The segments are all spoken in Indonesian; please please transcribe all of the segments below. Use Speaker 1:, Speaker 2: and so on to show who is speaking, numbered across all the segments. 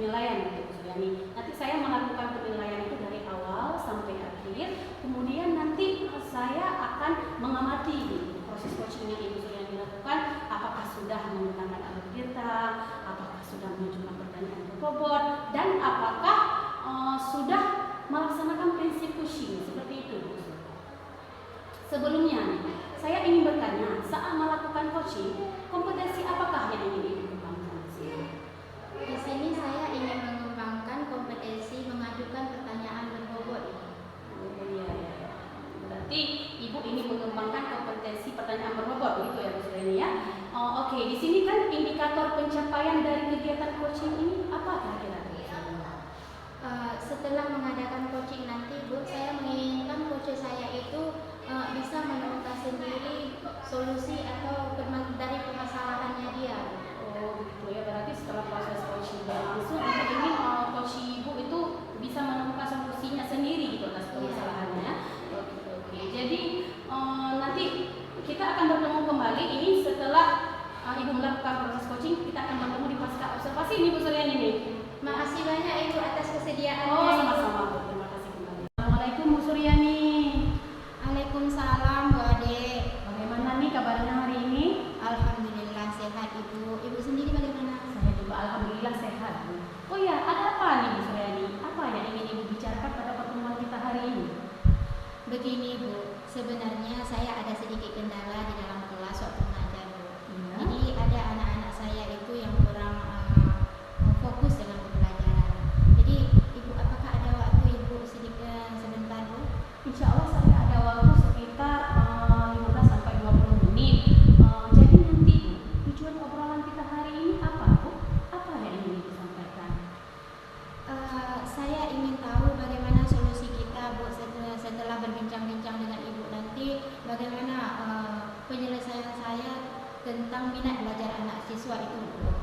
Speaker 1: penilaian gitu Bu Suryani. Nanti saya melakukan penilaian itu dari awal sampai akhir, kemudian nanti saya akan mengamati gitu, proses coaching yang Ibu Suryani lakukan, apakah sudah menggunakan alat kita, apakah sudah mengajukan pertanyaan berbobot, dan apakah sudah melaksanakan prinsip pushing seperti itu Bu. Sebelumnya saya ingin bertanya, saat melakukan coaching, kompetensi apakah yang ingin dikembangkan di sini?
Speaker 2: Di sini saya ingin mengembangkan kompetensi mengajukan pertanyaan berbobot.
Speaker 1: Oh iya. Berarti Ibu ingin mengembangkan kompetensi pertanyaan berbobot begitu ya Bu Suryani ya? Oke, di sini kan indikator pencapaian dari kegiatan coaching ini apa kira-kira?
Speaker 2: Setelah mengadakan coaching nanti Bu, saya menginginkan coach saya itu bisa menemukan sendiri solusi atau dari permasalahannya dia.
Speaker 1: Oh gitu ya, berarti setelah proses coaching berlangsung, Ibu ingin coach Ibu itu bisa menemukan solusinya sendiri gitu atas permasalahannya. Oke. Jadi nanti kita akan bertemu kembali ini setelah Ibu melakukan proses coaching, kita akan bertemu di pasca observasi ini Bu Suryani nih.
Speaker 2: Makasih banyak Ibu atas kesediaannya.
Speaker 1: Oh sama-sama Bu, terima kasih kembali. Assalamualaikum Bu Suryani.
Speaker 2: Waalaikumsalam Bu Ade.
Speaker 1: Bagaimana nih kabarnya hari ini?
Speaker 2: Alhamdulillah sehat Ibu. Ibu sendiri bagaimana?
Speaker 1: Saya juga alhamdulillah sehat Bu. Oh ya, ada apa nih Bu Suryani? Apa yang ingin Ibu bicarakan pada pertemuan kita hari ini?
Speaker 2: Begini Bu, sebenarnya saya ada sedikit kendala di dalam kelas waktu mengajar Bu.
Speaker 1: Ya.
Speaker 2: Jadi ada anak-anak saya itu yang kurang fokus dengan pembelajaran. Jadi Ibu, apakah ada waktu Ibu sedikit sebentar Bu?
Speaker 1: Insya Allah saya ada waktu sekitar 15 sampai 20 menit. Jadi nanti Bu, tujuan obrolan kita hari ini apa Bu? Apa yang ingin Ibu sampaikan?
Speaker 2: Saya ingin tahu bagaimana solusi kita Bu setelah berbincang-bincang dengan Ibu nanti, bagaimana penyelesaian saya tentang minat belajar anak siswa itu Bu.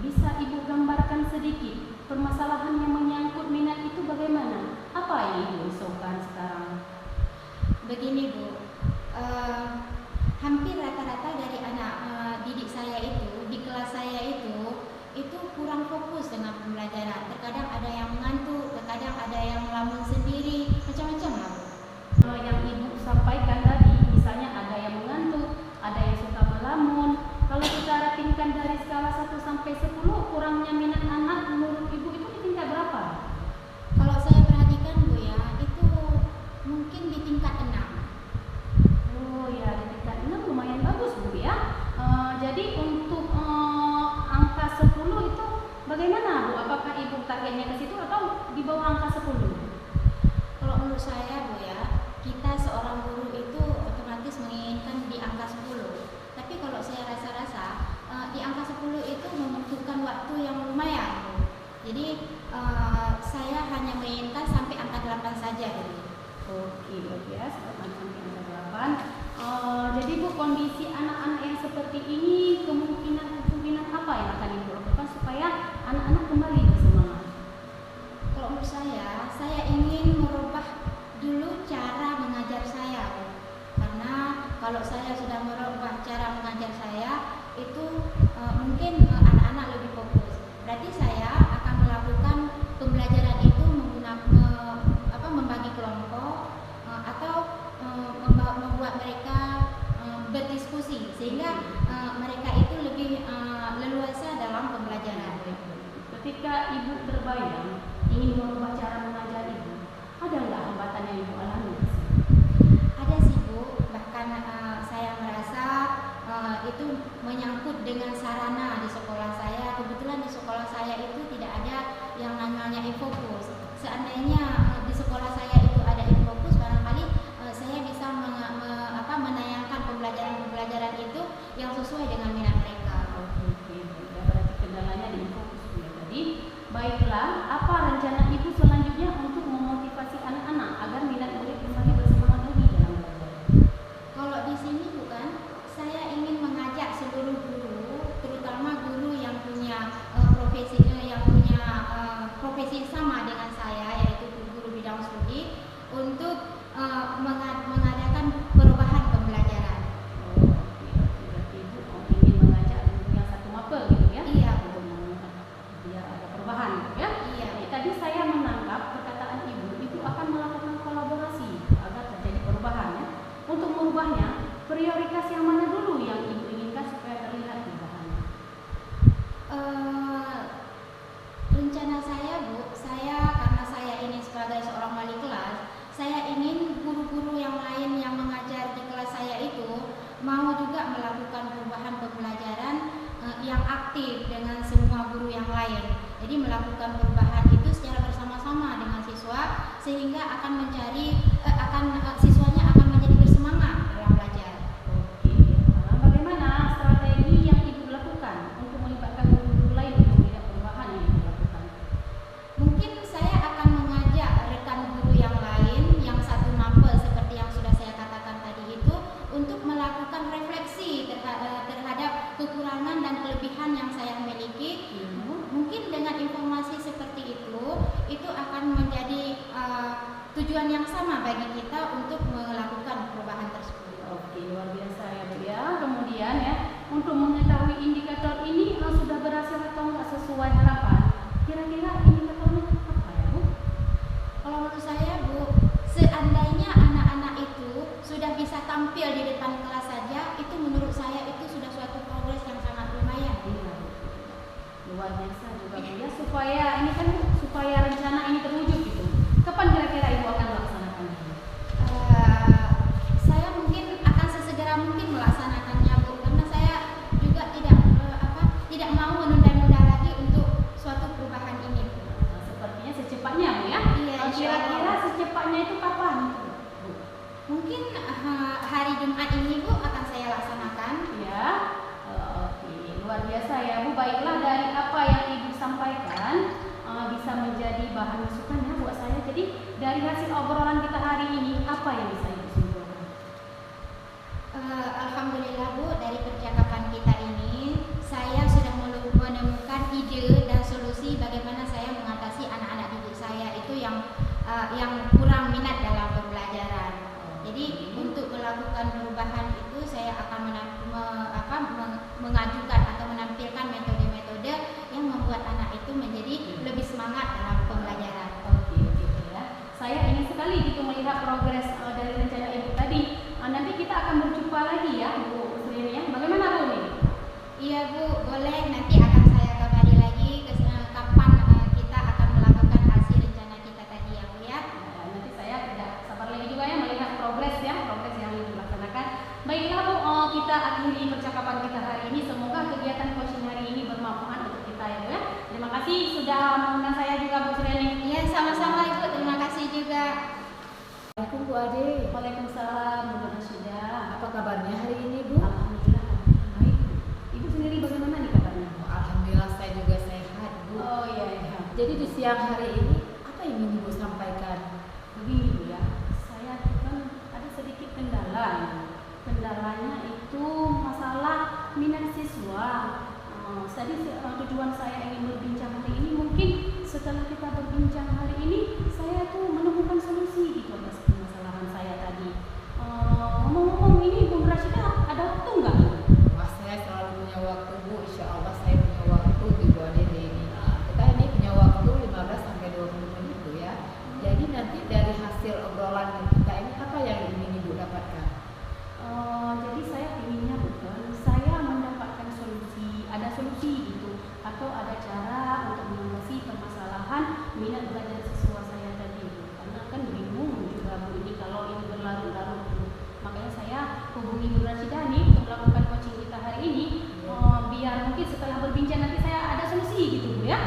Speaker 1: Bisa Ibu gambarkan sedikit permasalahan yang menyangkut minat itu bagaimana? Apa yang Ibu risaukan sekarang?
Speaker 2: Begini Bu, hampir rata-rata dari anak didik saya itu di kelas saya itu kurang fokus dengan pembelajaran. Terkadang ada yang mengantuk, terkadang ada yang melamun sendiri, macam-macam lah Bu.
Speaker 1: Yang Ibu sampaikan tadi, misalnya ada yang mengantuk, ada yang suka melamun. Kalau kita ratingkan dari skala 1 sampai 10, kurangnya minat anak menurut Ibu itu di tingkat berapa?
Speaker 2: Kalau saya perhatikan Bu ya, itu mungkin di tingkat 6.
Speaker 1: Oh ya, di tingkat 6 lumayan bagus Bu ya. Jadi untuk angka 10 itu bagaimana Bu? Apakah Ibu targetnya ke situ atau di bawah angka 10?
Speaker 2: Kalau menurut saya Bu ya, kita seorang guru itu otomatis menginginkan di angka 10. Tapi kalau saya rasa-rasa di angka 10 itu membutuhkan waktu yang lumayan Bu. Jadi saya hanya menginginkan sampai angka 8 saja Bu.
Speaker 1: Oke ya, sampai angka 8. Jadi Bu, kondisi anak-anak yang seperti ini kemungkinan apa yang akan Ibu lakukan supaya anak-anak kembali bersemangat?
Speaker 2: Kalau menurut saya ingin merubah dulu cara mengajar saya Bu. Karena kalau saya sudah merubah cara mengajar saya itu mungkin anak-anak lebih fokus. Berarti saya akan melakukan pembelajaran itu membagi kelompok atau membuat mereka berdiskusi sehingga mereka itu lebih leluasa dalam pembelajaran.
Speaker 1: Ketika Ibu terbayang ingin merubah cara mengajar Ibu, ada nggak hambatan yang Ibu alami?
Speaker 2: Ada sih Bu, bahkan saya merasa itu menyangkut dengan sarana di sekolah saya. Kebetulan di sekolah saya itu tidak ada yang namanya e-fokus. Seandainya di sekolah saya itu ada e-fokus, barangkali saya bisa menayangkan pembelajaran itu yang sesuai dengan minat mereka.
Speaker 1: Oke. Ya, berarti kendalanya di fokus ya tadi. Baiklah, apa rencana Ibu selanjutnya untuk memotivasi anak-anak agar minat murid kembali bersemangat lagi dalam belajar?
Speaker 2: Kalau di sini bukan, saya ingin mengajak seluruh guru, terutama guru yang punya profesi sama dengan saya, yaitu guru bidang studi, untuk mengadakan perubahan pembelajaran.
Speaker 1: Berarti Ibu ingin mengajak guru yang satu mapel gitu ya?
Speaker 2: Iya Bu.
Speaker 1: Biar ada perubahan prioritas yang mana dulu yang Ibu inginkan supaya terlihat perubahannya?
Speaker 2: Rencana saya, Bu, karena saya ini sebagai seorang wali kelas, saya ingin guru-guru yang lain yang mengajar di kelas saya itu mau juga melakukan perubahan pembelajaran yang aktif dengan semua guru yang lain. Jadi melakukan perubahan itu secara bersama-sama dengan siswa sehingga siswanya akan menjadi bersemangat dalam belajar.
Speaker 1: Oke, bagaimana strategi yang Ibu lakukan untuk melibatkan guru-guru lain untuk melihat perubahan yang Ibu lakukan?
Speaker 2: Mungkin saya akan mengajak rekan guru yang lain yang satu mapel seperti yang sudah saya katakan tadi itu untuk melakukan refleksi terhadap kekurangan dan kelebihan yang saya miliki. Mungkin dengan informasi seperti itu akan menjadi tujuan yang sama bagi kita untuk melakukan perubahan tersebut.
Speaker 1: Oke, luar biasa ya Bu ya. Kemudian ya, untuk mengetahui indikator ini sudah berhasil atau enggak sesuai harapan, kira-kira indikatornya apa ya Bu?
Speaker 2: Kalau menurut saya, Bu, seandainya anak-anak itu sudah bisa tampil di depan kelas saja, itu menurut saya itu sudah suatu progres yang sangat lumayan.
Speaker 1: Iya, luar biasa juga Bu ya, supaya rencana ini terwujud gitu. Kapan kira-kira Ibu akan melaksanakannya?
Speaker 2: Saya mungkin akan sesegera mungkin melaksanakannya, Bu, karena saya juga tidak mau menunda-nunda lagi untuk suatu perubahan ini, Bu.
Speaker 1: Sepertinya secepatnya Bu ya.
Speaker 2: Iya,
Speaker 1: Kira-kira secepatnya itu kapan Bu?
Speaker 2: Mungkin hari Jumat ini, Bu, akan saya laksanakan.
Speaker 1: Ya, oke, luar biasa ya Bu. Baiklah, dari apa yang Ibu sampaikan bisa menjadi bahan masukan ya buat saya. Jadi dari hasil obrolan kita hari ini, apa yang bisa Ibu simpulkan?
Speaker 2: Alhamdulillah, Bu, dari percakapan kita ini saya sudah menemukan ide dan solusi bagaimana saya mengatasi anak-anak didik saya itu yang kurang minat dalam pembelajaran. Jadi untuk melakukan perubahan itu saya akan mengajukan atau menampilkan metode-metode yang membuat anak itu menjadi lebih semangat dalam pembelajaran.
Speaker 1: Oke ya. Saya ingin sekali gitu melihat progres dari rencana Ibu tadi. Nanti kita akan berjumpa lagi ya Bu Sri ya. Bagaimana Bu nih?
Speaker 2: Iya Bu, boleh. Nanti akan saya kabari lagi kapan kita akan melakukan hasil rencana kita tadi ya Bu ya.
Speaker 1: Nanti saya tidak sabar lagi juga ya melihat progres yang Ibu laksanakan. Baiklah Bu, kita akhiri percakapan kita hari ini. Semoga kegiatan coaching hari ini bermanfaat untuk kita ya Bu ya. Terima kasih sudah mengundang saya juga Bu Sri.
Speaker 2: Iya, sama-sama Ibu. Terima kasih juga.
Speaker 3: Assalamualaikum Bu Ade.
Speaker 1: Waalaikumsalam Bu Rasyidah.
Speaker 3: Apa kabarnya hari ini Bu?
Speaker 1: Alhamdulillah baik. Ibu sendiri bagaimana nih kabarnya?
Speaker 3: Alhamdulillah saya juga sehat Bu.
Speaker 1: Oh iya.
Speaker 3: Jadi di siang hari ini apa yang ingin Ibu sampaikan?
Speaker 1: Begini Bu ya, saya kan ada sedikit kendala. Kendalanya itu masalah minat siswa. Jadi tujuan saya ingin berbincang hari ini, mungkin setelah kita berbincang hari ini saya tuh menemukan solusi gitu atas permasalahan saya tadi. Ngomong-ngomong ini Bu Rasyidah ada waktu nggak?
Speaker 3: Wah, saya selalu punya waktu Bu. Insya Allah saya punya waktu di Bu Ade ini. Kita ini punya waktu 15 sampai 20 menit Bu ya. Jadi nanti dari hasil obrolan kita ini apa yang ingin Ibu dapatkan?
Speaker 1: Jadi saya inginnya bukan saya mendapatkan ada solusi gitu atau ada cara untuk mengatasi permasalahan minat belajar siswa saya tadi gitu. Karena kan bingung juga Bu ini kalau ini berlarut-larut gitu. Makanya saya hubungi Bu Rasyidah nih untuk melakukan coaching kita hari ini biar mungkin setelah berbincang nanti saya ada solusi gitu Bu ya.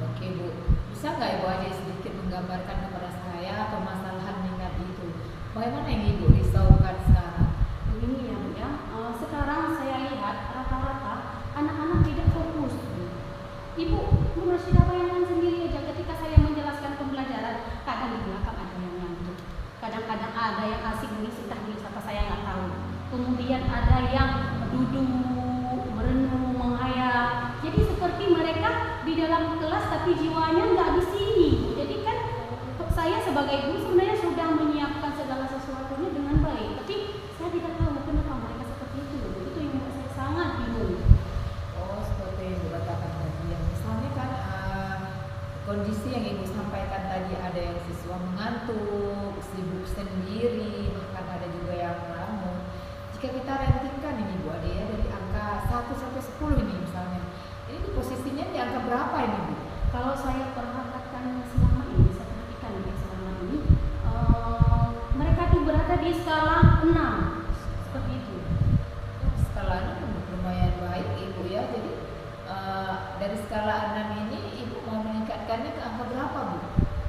Speaker 3: Oke Bu, bisa nggak Ibu Ade sedikit menggambarkan kepada saya permasalahan minat itu? Bagaimana yang Ibu risaukan sekarang?
Speaker 1: Begini ya Bu ya, sekarang saya lihat rata-rata anak-anak tidak fokus. Ibu Rasyidah bayangkan sendiri aja ketika saya menjelaskan pembelajaran, kadang di belakang ada yang ngantuk, kadang-kadang ada yang asik mengisi tahlilis apa saya nggak tahu, kemudian ada yang duduk merenung menghayal. Jadi seperti mereka di dalam kelas tapi jiwanya nggak di sini. Jadi kan saya sebagai guru sebenarnya sudah menyiapkan segala sesuatunya dengan baik, tapi saya tidak tahu kenapa mereka seperti itu. Itu yang membuat saya sangat bingung.
Speaker 3: Oh, seperti yang Ibu katakan tadi. Yang misalnya kan kondisi yang Ibu sampaikan tadi, ada yang siswa mengantuk, sibuk sendiri, bahkan ada juga yang melamun. jika kita rantingkan ini Bu Ade ya, dari angka 1 sampai 10 ini misalnya, ini tuh posisinya di angka berapa ini Bu?
Speaker 1: Kalau saya perhatikan selama ini, saya perhatikan ya selama ini, mereka tuh berada di skala 6 seperti itu.
Speaker 3: Skalanya lumayan baik Ibu ya. Jadi dari skala 6 ini Ibu mau meningkatkannya ke angka berapa Bu?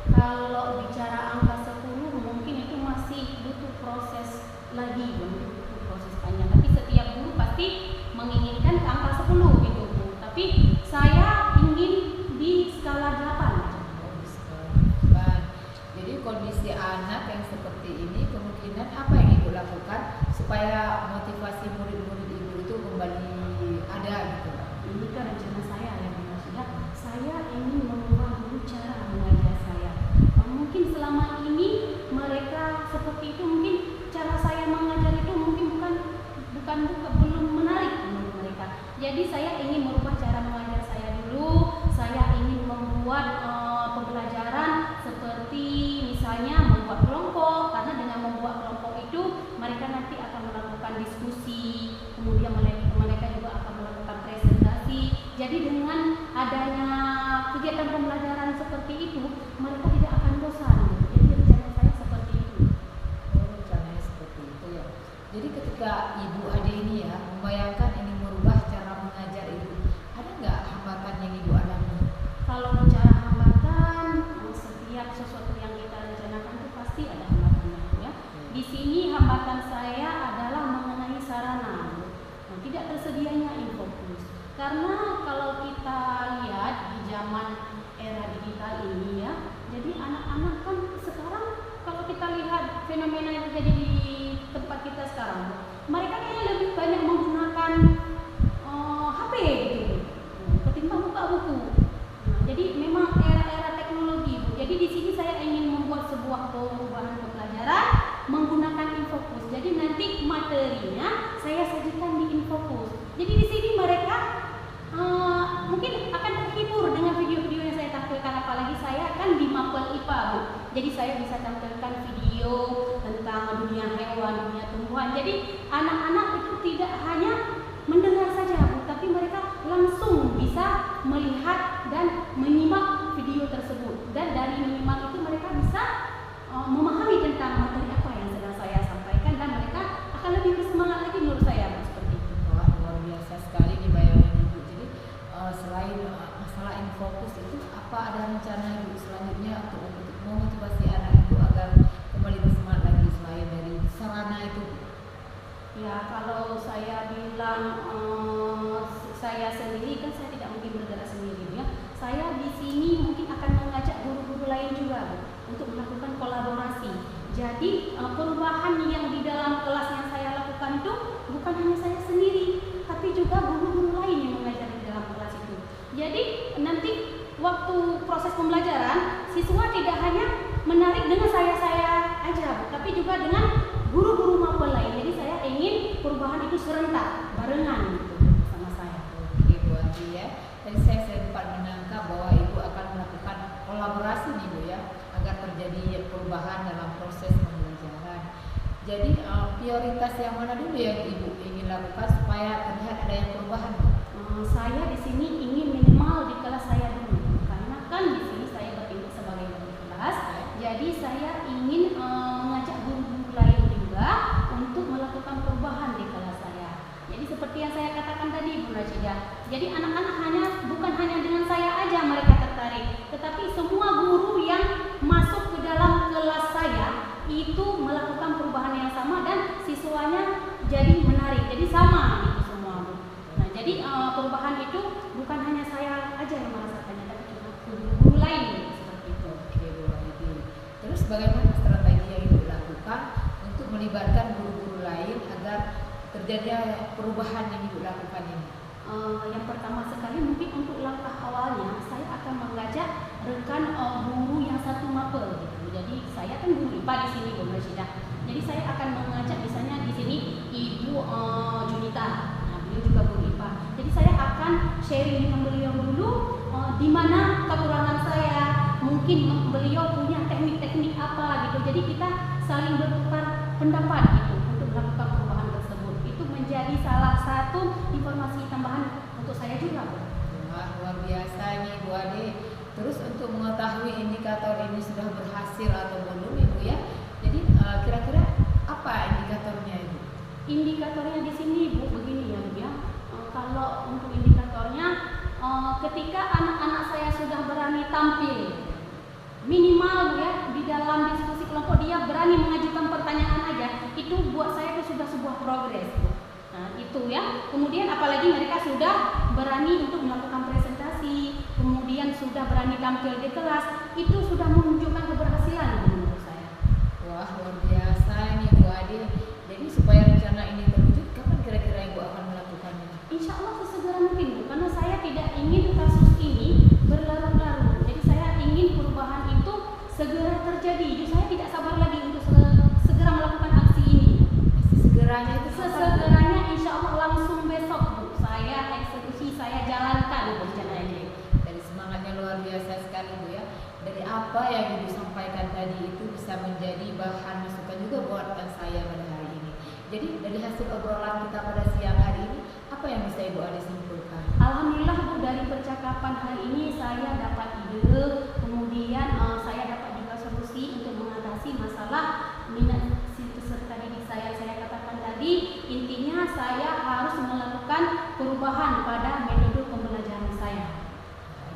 Speaker 1: Kalau bicara angka 10 mungkin itu masih butuh proses lagi, butuh proses panjang. Tapi setiap guru pasti menginginkan ke angka 10 gitu Bu. Tapi saya ingin di skala 8 aja.
Speaker 3: Jadi kondisi anak yang seperti ini kemungkinan apa yang Ibu lakukan supaya motivasi murid-murid Ibu itu kembali ada gitu?
Speaker 1: Ini kan rencana saya ya Bu Rasyidah. Saya ingin mengubah dulu cara mengajar saya. Mungkin selama ini mereka seperti itu, mungkin cara saya mengajar itu mungkin belum menarik menurut mereka. Jadi saya ingin merubah cara mengajar saya dulu. Saya ingin membuat pembelajaran seperti misalnya membuat kelompok, karena dengan membuat kelompok itu mereka nanti akan melakukan diskusi, kemudian mereka juga akan melakukan presentasi. Jadi dengan adanya kegiatan pembelajaran seperti itu, mereka tidak akan bosan. Jadi rencana saya seperti itu.
Speaker 3: Rencananya seperti itu ya. Jadi ketika Ibu Ade ini ya membayangkan ini merubah cara mengajar Ibu, ada nggak hambatan yang Ibu alami?
Speaker 1: Kalau bicara hambatan, setiap sesuatu yang kita rencanakan itu pasti ada hambatannya ya. Di sini hambatan saya adalah mengenai sarana, tidak tersedianya infocus. Karena kalau kita lihat di zaman era digital ini ya, jadi anak-anak kan sekarang kalau kita lihat fenomena yang terjadi di tempat kita sekarang, mereka kayaknya lebih banyak menggunakan HP gitu, ketimbang buka buku. Jadi memang era-era teknologi Bu. Jadi di sini saya ingin membuat sebuah perubahan pembelajaran menggunakan infocus. Jadi nanti materinya saya sajikan di infocus. Jadi di sini mereka mungkin akan terhibur dengan video-video yang saya tampilkan, apalagi saya kan di Mapel IPA Bu. Jadi saya bisa tampilkan video tentang dunia hewan, dunia tumbuhan. Jadi anak-anak itu tidak hanya mendengar saja Bu, tapi mereka langsung bisa melihat dan menyimak video tersebut. Dan dari menyimak itu mereka bisa memahami tentang materi apa yang sedang saya sampaikan, dan mereka akan lebih bersemangat lagi menurut saya Bu, seperti itu.
Speaker 3: Wah, luar biasa sekali nih bayangan Ibu. Jadi selain masalah infocus itu, apa ada rencana Ibu selanjutnya untuk memotivasi anak Ibu agar kembali bersemangat lagi selain dari sarana itu?
Speaker 1: Ya, kalau saya bilang saya sendiri kan saya tidak mungkin bergerak sendiri ya. Saya di sini mungkin akan mengajak guru-guru lain juga Bu, untuk melakukan kolaborasi. Jadi perubahan yang di dalam kelas yang saya lakukan itu bukan hanya saya sendiri, tapi juga guru-guru lain yang mengajar di dalam kelas itu. Jadi nanti waktu proses pembelajaran, siswa tidak hanya menarik dengan saya aja Bu, tapi juga dengan guru-guru Mapel lain. Jadi saya ingin perubahan itu serentak, barengan gitu sama saya.
Speaker 3: Oke Bu Andi ya. Tadi saya sempat menangkap bahwa Ibu akan melakukan kolaborasi nih Bu ya, agar terjadi perubahan dalam proses pembelajaran. Jadi prioritas yang mana dulu yang Ibu ingin lakukan supaya terlihat ada yang perubahan Bu?
Speaker 1: Saya di sini ingin minimal di kelas saya dulu, karena kan di sini saya bertindak sebagai wali kelas. Jadi saya ingin mengajak guru-guru lain juga untuk melakukan perubahan di kelas saya. Jadi seperti yang saya katakan tadi Bu Rasyidah, jadi anak-anak bukan hanya dengan saya aja mereka tertarik, tetapi semua guru yang masuk ke dalam kelas saya itu melakukan perubahan yang sama, dan siswanya jadi menarik, jadi sama gitu semua Bu. Nah, jadi perubahan itu bukan hanya saya aja yang merasakannya, tapi juga guru-guru lain seperti itu.
Speaker 3: Oke Bu Andi. Terus bagaimana strategi yang Ibu lakukan untuk melibatkan guru-guru lain agar terjadi perubahan yang Ibu lakukan ini?
Speaker 1: Yang pertama sekali mungkin untuk langkah awalnya saya akan mengajak rekan guru yang satu Mapel gitu. Jadi saya kan guru IPA di sini Bu Rasyidah. Jadi saya akan mengajak misalnya di sini Ibu Junita. Nah, beliau juga guru IPA. Jadi saya akan sharing dengan beliau dulu di mana kekurangan saya, mungkin beliau punya teknik-teknik apa gitu. Jadi kita saling bertukar pendapat gitu untuk melakukan perubahan tersebut. menjadi salah satu informasi tambahan untuk saya juga, Bu.
Speaker 3: Wah, luar biasa nih Bu Ade. Terus untuk mengetahui indikator ini sudah berhasil atau belum Ibu ya. Jadi kira-kira apa indikatornya Ibu?
Speaker 1: Indikatornya di sini Bu begini ya Bu ya. Kalau untuk indikatornya ketika anak-anak saya sudah berani tampil, minimal Bu ya di dalam diskusi kelompok dia berani mengajukan pertanyaan aja, itu buat saya itu sudah sebuah progres Bu. Nah itu ya. Kemudian apalagi mereka sudah berani untuk melakukan presentasi, kemudian sudah berani tampil di kelas, itu sudah menunjukkan keberhasilan menurut saya.
Speaker 3: Wah, luar biasa ini Bu Ade. Jadi supaya rencana ini terwujud, kapan kira-kira Ibu akan melakukannya?
Speaker 1: Insya Allah sesegera mungkin Bu, karena saya tidak ingin kasus ini berlarut-larut. Jadi saya ingin perubahan itu segera terjadi. Jadi saya tidak sabar lagi untuk segera melakukan aksi ini.
Speaker 3: Segeranya itu
Speaker 1: Sesegeranya insya Allah langsung besok Bu, saya eksekusi, saya jalankan rencana ini.
Speaker 3: dari semangatnya luar biasa sekali Bu ya. Dari apa yang Ibu sampaikan tadi itu bisa menjadi bahan masukan juga buatkan saya pada hari ini. Jadi dari hasil obrolan kita pada siang hari ini, apa yang bisa Ibu Ade simpulkan?
Speaker 1: Alhamdulillah Bu, dari percakapan hari ini saya dapat ide, kemudian saya dapat juga solusi untuk mengatasi masalah minat si peserta didik saya katakan tadi. Intinya saya harus melakukan perubahan pada metode pembelajaran saya.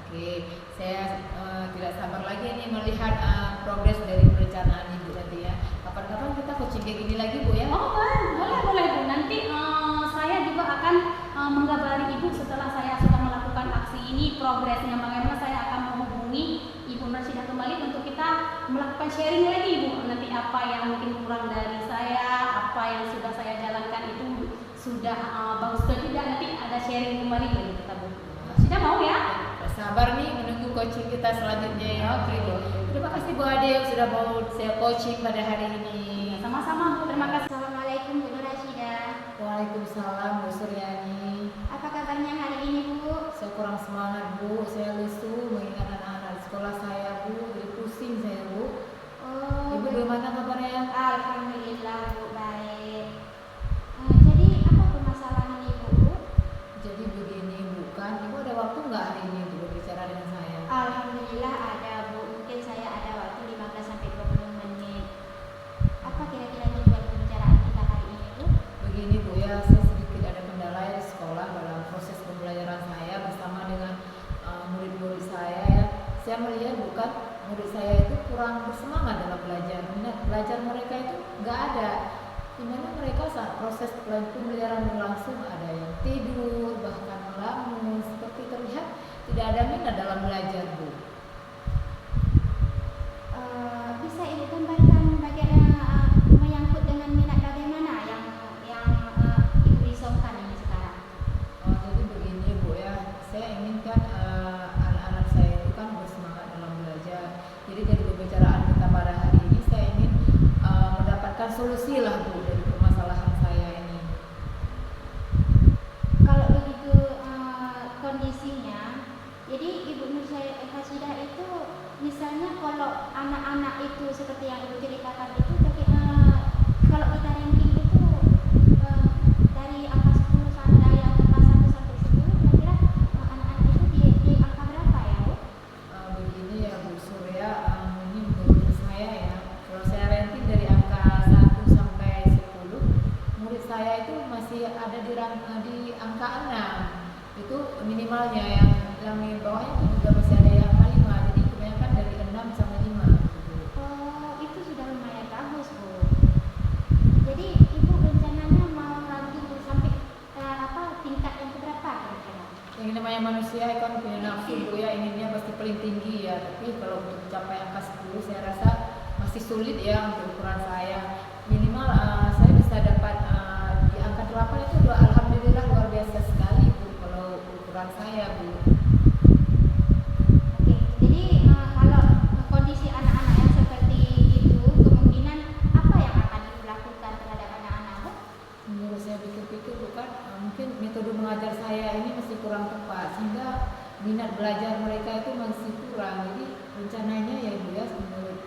Speaker 3: Oke, saya tidak sabar lagi nih melihat progres dari perencanaan Ibu nanti ya. Kapan-kapan kita coaching kayak gini lagi Bu ya?
Speaker 1: Oh boleh Bu, nanti saya juga akan mengabari Ibu setelah saya sudah melakukan aksi ini, progresnya bagaimana. Saya akan menghubungi Ibu Nursidah kembali untuk kita melakukan sharing lagi Bu. Nanti apa yang mungkin kurang dari saya, apa yang sudah saya jalankan itu sudah bagus atau tidak, nanti ada sharing kembali lagi kita Bu. Sudah mau ya?
Speaker 3: Sabar nih menunggu coaching kita selanjutnya ya.
Speaker 1: Oke.
Speaker 3: Terima kasih Bu Ade yang sudah mau saya coaching pada hari ini.
Speaker 1: Sama-sama Bu, terima kasih.
Speaker 2: Assalamualaikum Bu Nurasidah.
Speaker 3: Waalaikumsalam Bu Suryani.
Speaker 2: Apa kabarnya hari ini Bu?
Speaker 3: Saya kurang semangat Bu, saya lesu mengingat anak-anak di sekolah saya Bu, jadi pusing saya Bu.
Speaker 2: Oh,
Speaker 3: Ibu bagaimana kabarnya?
Speaker 2: Alhamdulillah Bu, baik. Jadi apa permasalahan Ibu Bu?
Speaker 3: Jadi begini Bu, kan Ibu ada waktu nggak hari ini untuk berbicara dengan saya?
Speaker 2: Alhamdulillah ada Bu, mungkin saya ada waktu 15 sampai 20 menit. Apa kira-kira tujuan pembicaraan kita hari ini Bu?
Speaker 3: Begini Bu ya, saya sedikit ada kendala ya di sekolah dalam proses pembelajaran saya bersama dengan murid-murid saya ya. Saya melihat bukan murid saya itu kurang bersemangat dalam belajar. Minat belajar mereka itu nggak ada. Dimana mereka saat proses pembelajaran berlangsung ada yang tidur, bahkan melamun, seperti terlihat tidak ada minat dalam belajar Bu.
Speaker 2: Bisa Ibu gambarkan bagaimana menyangkut dengan minat bagaimana yang Ibu risaukan ini sekarang?
Speaker 3: Jadi begini Bu ya, saya inginkan anak-anak saya itu kan bersemangat dalam belajar. Jadi dari pembicaraan kita pada hari ini saya ingin mendapatkan solusi lah Bu dari permasalahan saya ini.
Speaker 2: Kalau begitu kondisinya, jadi Ibu Nurhasidah itu misalnya kalau anak-anak itu seperti yang Ibu ceritakan itu, kalau kita ranking itu dari angka 10 sampai dari angka 1 sampai 10, kira-kira anak-anak itu di angka berapa ya Bu?
Speaker 3: Begini ya Bu Surya, ini menurut saya ya, kalau saya ranking dari angka 1 sampai 10, murid saya itu masih ada di angka 6. Itu minimalnya, yang di bawahnya itu juga masih ada yang angka 5. Jadi kebanyakan dari 6 sampai 5 gitu.
Speaker 2: Oh, itu sudah lumayan bagus Bu. Jadi Ibu rencananya mau ranking sampai tingkat yang keberapa kira-kira?
Speaker 3: Yang namanya manusia kan punya nafsu Bu ya, inginnya pasti paling tinggi ya. Tapi kalau untuk mencapai angka 10 saya rasa masih sulit ya untuk ukuran saya. Minimal saya bisa dapat di angka 8 itu udah alhamdulillah luar biasa sekali Bu kalau ukuran saya Bu.
Speaker 2: Oke, jadi kalau kondisi anak-anak yang seperti itu, kemungkinan apa yang akan Ibu lakukan terhadap anak-anak Bu?
Speaker 3: Menurut saya pikir-pikir bukan mungkin metode mengajar saya ini masih kurang tepat sehingga minat belajar mereka itu masih kurang. Jadi rencananya ya Bu ya, menurut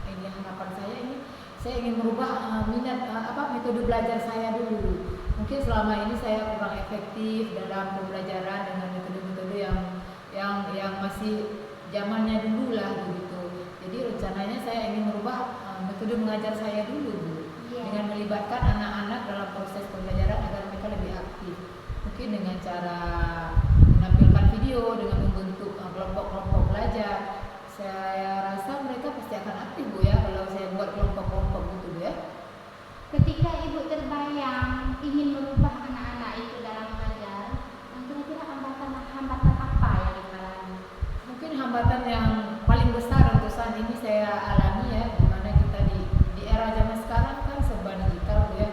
Speaker 3: ini harapan saya ini saya ingin merubah minat metode belajar saya dulu. mungkin selama ini saya kurang efektif dalam pembelajaran dengan metode-metode yang masih zamannya dulu lah begitu. Jadi rencananya saya ingin merubah metode mengajar saya dulu Bu, dengan melibatkan anak-anak dalam proses pembelajaran agar mereka lebih aktif. Mungkin dengan cara menampilkan video, dengan membentuk kelompok-kelompok belajar. Saya rasa mereka pasti akan aktif Bu ya kalau saya buat kelompok-kelompok gitu Bu ya.
Speaker 2: Ketika Ibu terbayang ingin merubah anak-anak itu dalam mengajar, kira-kira hambatan apa yang dialami?
Speaker 3: Mungkin hambatan yang paling besar untuk saat ini saya alami ya, di mana kita di era zaman sekarang kan serba digital Bu ya.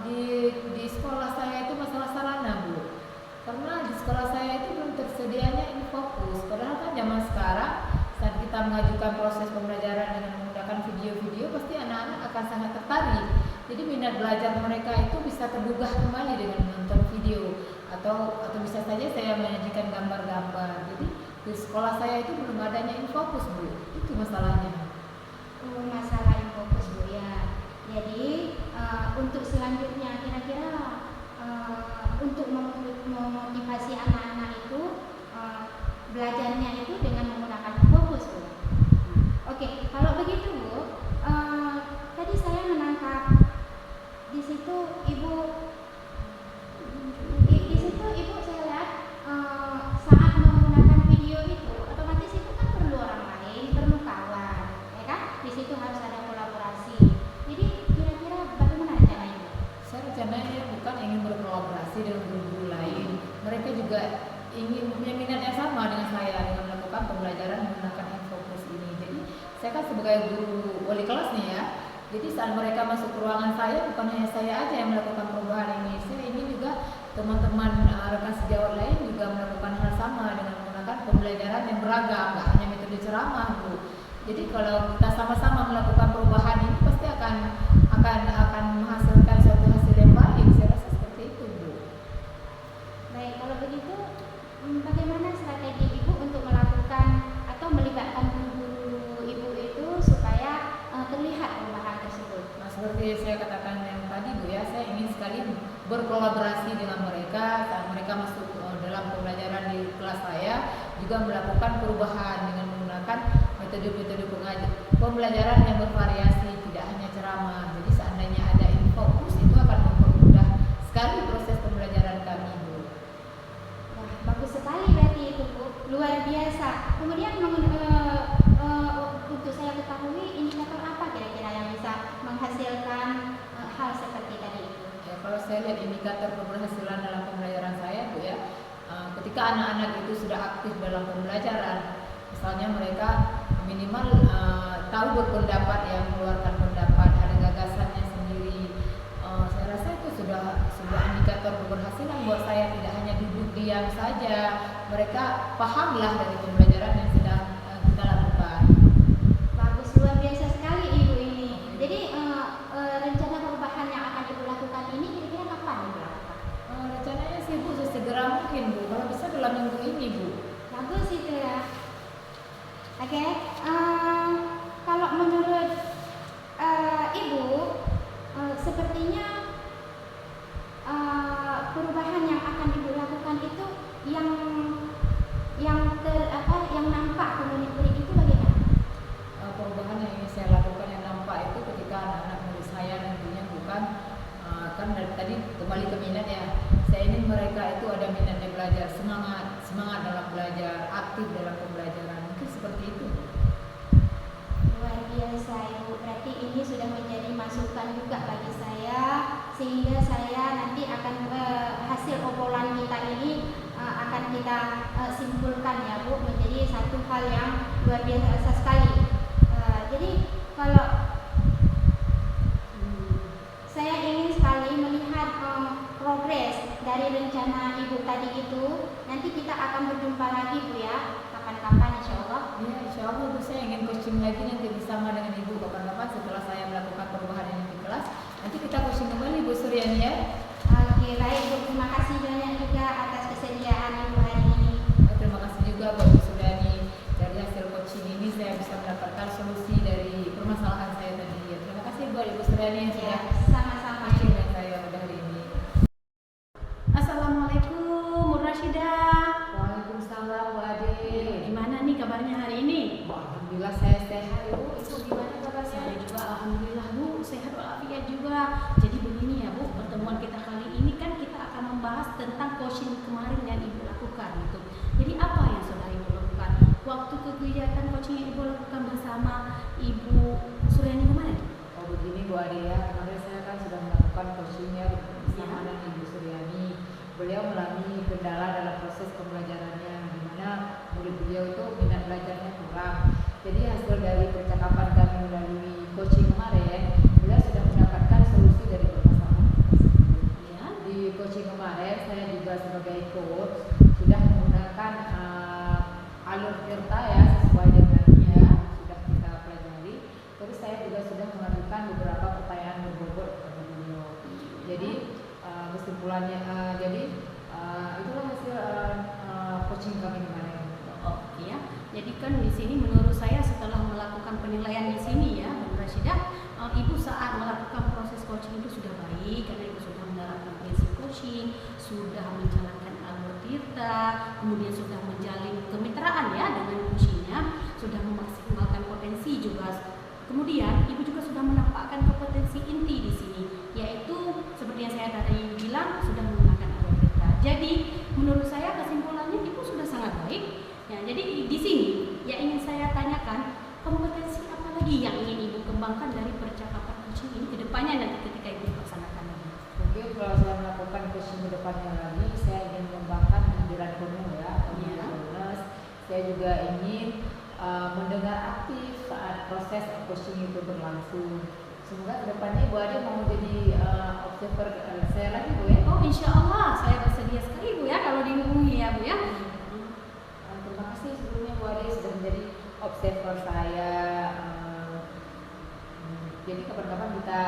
Speaker 3: Di sekolah saya itu masalah sarana Bu, karena di sekolah saya itu belum tersedianya InFocus. Padahal kan zaman sekarang saat kita mengajukan proses pembelajaran dengan menggunakan video-video, pasti anak-anak akan sangat tertarik. Jadi minat belajar mereka itu bisa tergugah kembali dengan menonton video, atau bisa saja saya menyajikan gambar-gambar. Jadi di sekolah saya itu belum adanya InFocus Bu, itu masalahnya.
Speaker 2: Masalah InFocus Bu ya. Jadi untuk selanjutnya kira-kira untuk memotivasi anak-anak itu belajarnya itu dengan menggunakan InFocus Bu. Oke, kalau begitu Bu, tadi saya menangkap di situ Ibu saya lihat saat menggunakan video itu otomatis itu kan perlu orang lain, perlu kawan, ya kan? Di situ harus ada kolaborasi. Jadi kira-kira bagaimana rencananya?
Speaker 3: Saya rencananya bukan ingin berkolaborasi dengan guru-guru lain. Mereka juga ingin punya minat yang sama dengan saya dengan melakukan pembelajaran menggunakan InFocus ini. Jadi saya kan sebagai guru wali kelas nih ya. Jadi saat mereka masuk ke ruangan saya, bukan hanya saya aja yang melakukan perubahan ini. Saya ingin juga teman-teman rekan sejawat lain juga melakukan hal sama dengan menggunakan pembelajaran yang beragam, nggak hanya metode ceramah Bu. Jadi kalau kita sama-sama melakukan perubahan ini pasti akan menghasilkan suatu hasil yang baik. Saya rasa seperti itu Bu.
Speaker 2: Baik, kalau begitu bagaimana strategi Ibu untuk melakukan atau melibatkan guru-guru Ibu itu supaya terlihat perubahan tersebut?
Speaker 3: Nah, seperti saya katakan yang tadi Bu ya, saya ingin sekali berkolaborasi dengan mereka saat mereka masuk dalam pembelajaran di kelas saya, juga melakukan perubahan dengan menggunakan metode-metode pembelajaran yang bervariasi, tidak hanya ceramah. Jadi seandainya ada InFocus itu akan mempermudah sekali proses pembelajaran kami Bu.
Speaker 2: Wah, bagus sekali berarti itu Bu, luar biasa. Kemudian untuk saya ketahui indikator apa kira-kira yang bisa menghasilkan hal seperti tadi itu?
Speaker 3: Ya, kalau saya lihat indikator keberhasilan dalam pembelajaran saya Bu ya, ketika anak-anak itu sudah aktif dalam pembelajaran, misalnya mereka minimal tahu berpendapat, yang mengeluarkan pendapat, ada gagasannya sendiri. Saya rasa itu sudah sebuah indikator keberhasilan buat saya. Tidak hanya duduk diam saja, mereka pahamlah dari pembelajaran yang sedang kita lakukan.
Speaker 2: Bagus, luar biasa sekali Ibu ini. Jadi rencana perubahan yang akan Ibu lakukan ini kira-kira kapan Ibu lakukan?
Speaker 3: Rencananya sih Bu sesegera mungkin Bu, kalau bisa dalam minggu ini Bu.
Speaker 2: Bagus itu ya. Oke, kalau menurut Ibu, sepertinya perubahan yang akan Ibu lakukan itu yang nampak komunikasi itu bagaimana?
Speaker 3: Perubahan yang ingin saya lakukan yang nampak itu ketika anak-anak murid saya nantinya bukan kan dari tadi kembali ke minat ya. Saya ingin mereka itu ada minatnya belajar, semangat dalam belajar, aktif dalam pembelajaran. Mungkin seperti itu.
Speaker 2: Luar biasa Ibu, berarti ini sudah menjadi masukan juga bagi saya, sehingga saya nanti akan hasil obrolan kita ini akan kita simpulkan ya Bu, menjadi satu hal yang luar biasa sekali. Jadi kalau saya ingin sekali melihat progres dari rencana Ibu tadi itu, nanti kita akan berjumpa lagi Bu ya, kapan-kapan insya Allah.
Speaker 3: Ya, insya Allah Bu, saya ingin coaching lagi nanti bersama dengan Ibu kapan-kapan setelah saya melakukan perubahan ini di kelas. Nanti kita coaching kembali Bu Suryani ya.
Speaker 2: Oke, baik Bu, terima kasih banyak juga atas kesediaan Ibu hari ini.
Speaker 3: Terima kasih juga Bu Suryani. Dari hasil coaching ini saya bisa mendapatkan solusi dari permasalahan saya tadi. Terima kasih buat Ibu Suryani yang sudah
Speaker 2: Ya, sama-sama.
Speaker 3: coaching dengan saya pada hari ini.
Speaker 1: kabarnya hari ini?
Speaker 3: Alhamdulillah saya sehat Ibu. Ibu gimana kabarnya?
Speaker 1: Saya juga alhamdulillah Bu, sehat walafiat juga. Jadi begini ya Bu, pertemuan kita kali ini kan kita akan membahas tentang coaching kemarin yang Ibu lakukan gitu. Jadi apa yang sudah Ibu lakukan? Waktu kegiatan coaching yang Ibu lakukan bersama Ibu Suryani kemarin?
Speaker 3: Oh begini Bu Ade ya, kemarin saya kan sudah melakukan coachingnya bersama dengan Ibu Suryani. Beliau mengalami kendala dalam proses pembelajarannya, di mana murid beliau itu minat belajarnya kurang. Jadi hasil dari percakapan kami melalui coaching kemarin, beliau sudah mendapatkan solusi dari permasalahan tersebut.
Speaker 1: Ya.
Speaker 3: Di coaching kemarin saya juga sebagai coach sudah menggunakan alur tirta ya sesuai dengan yang sudah kita pelajari. Terus saya juga sudah mengajukan beberapa pertanyaan berbobot kepada beliau. Jadi kesimpulannya, itulah hasil coaching kami kemarin.
Speaker 1: Oh iya, jadi kan di sini menurut saya setelah melakukan penilaian di sini ya, Bu Rashidah, Ibu saat melakukan proses coaching itu sudah baik karena Ibu sudah menerapkan prinsip coaching, sudah menjalankan alur tirta, kemudian sudah menjalin kemitraan ya dengan coachingnya, sudah memaksimalkan potensi juga. Kemudian Ibu juga sudah menampakkan kompetensi inti di sini, yaitu seperti yang saya tadi bilang sudah menggunakan alur tirta. Jadi menurut saya kesimpulannya Ibu sudah sangat baik. Ya, jadi di sini yang ingin saya tanyakan, kompetensi apa lagi yang ingin Ibu kembangkan dari percakapan coaching ini ke depannya nanti ketika Ibu laksanakan lagi?
Speaker 3: Mungkin kalau saya melakukan coaching ke depannya lagi, saya ingin mengembangkan kehadiran penuh ya, atau mindfulness. Saya juga ingin mendengar aktif saat proses coaching itu berlangsung. Semoga ke depannya Bu Ade mau jadi observer saya lagi Bu ya.
Speaker 1: Oh insya Allah saya bersedia sekali Bu ya kalau dihubungi ya Bu ya.
Speaker 3: Terima kasih sebelumnya Bu Ade sudah menjadi observer saya. Jadi kapan-kapan kita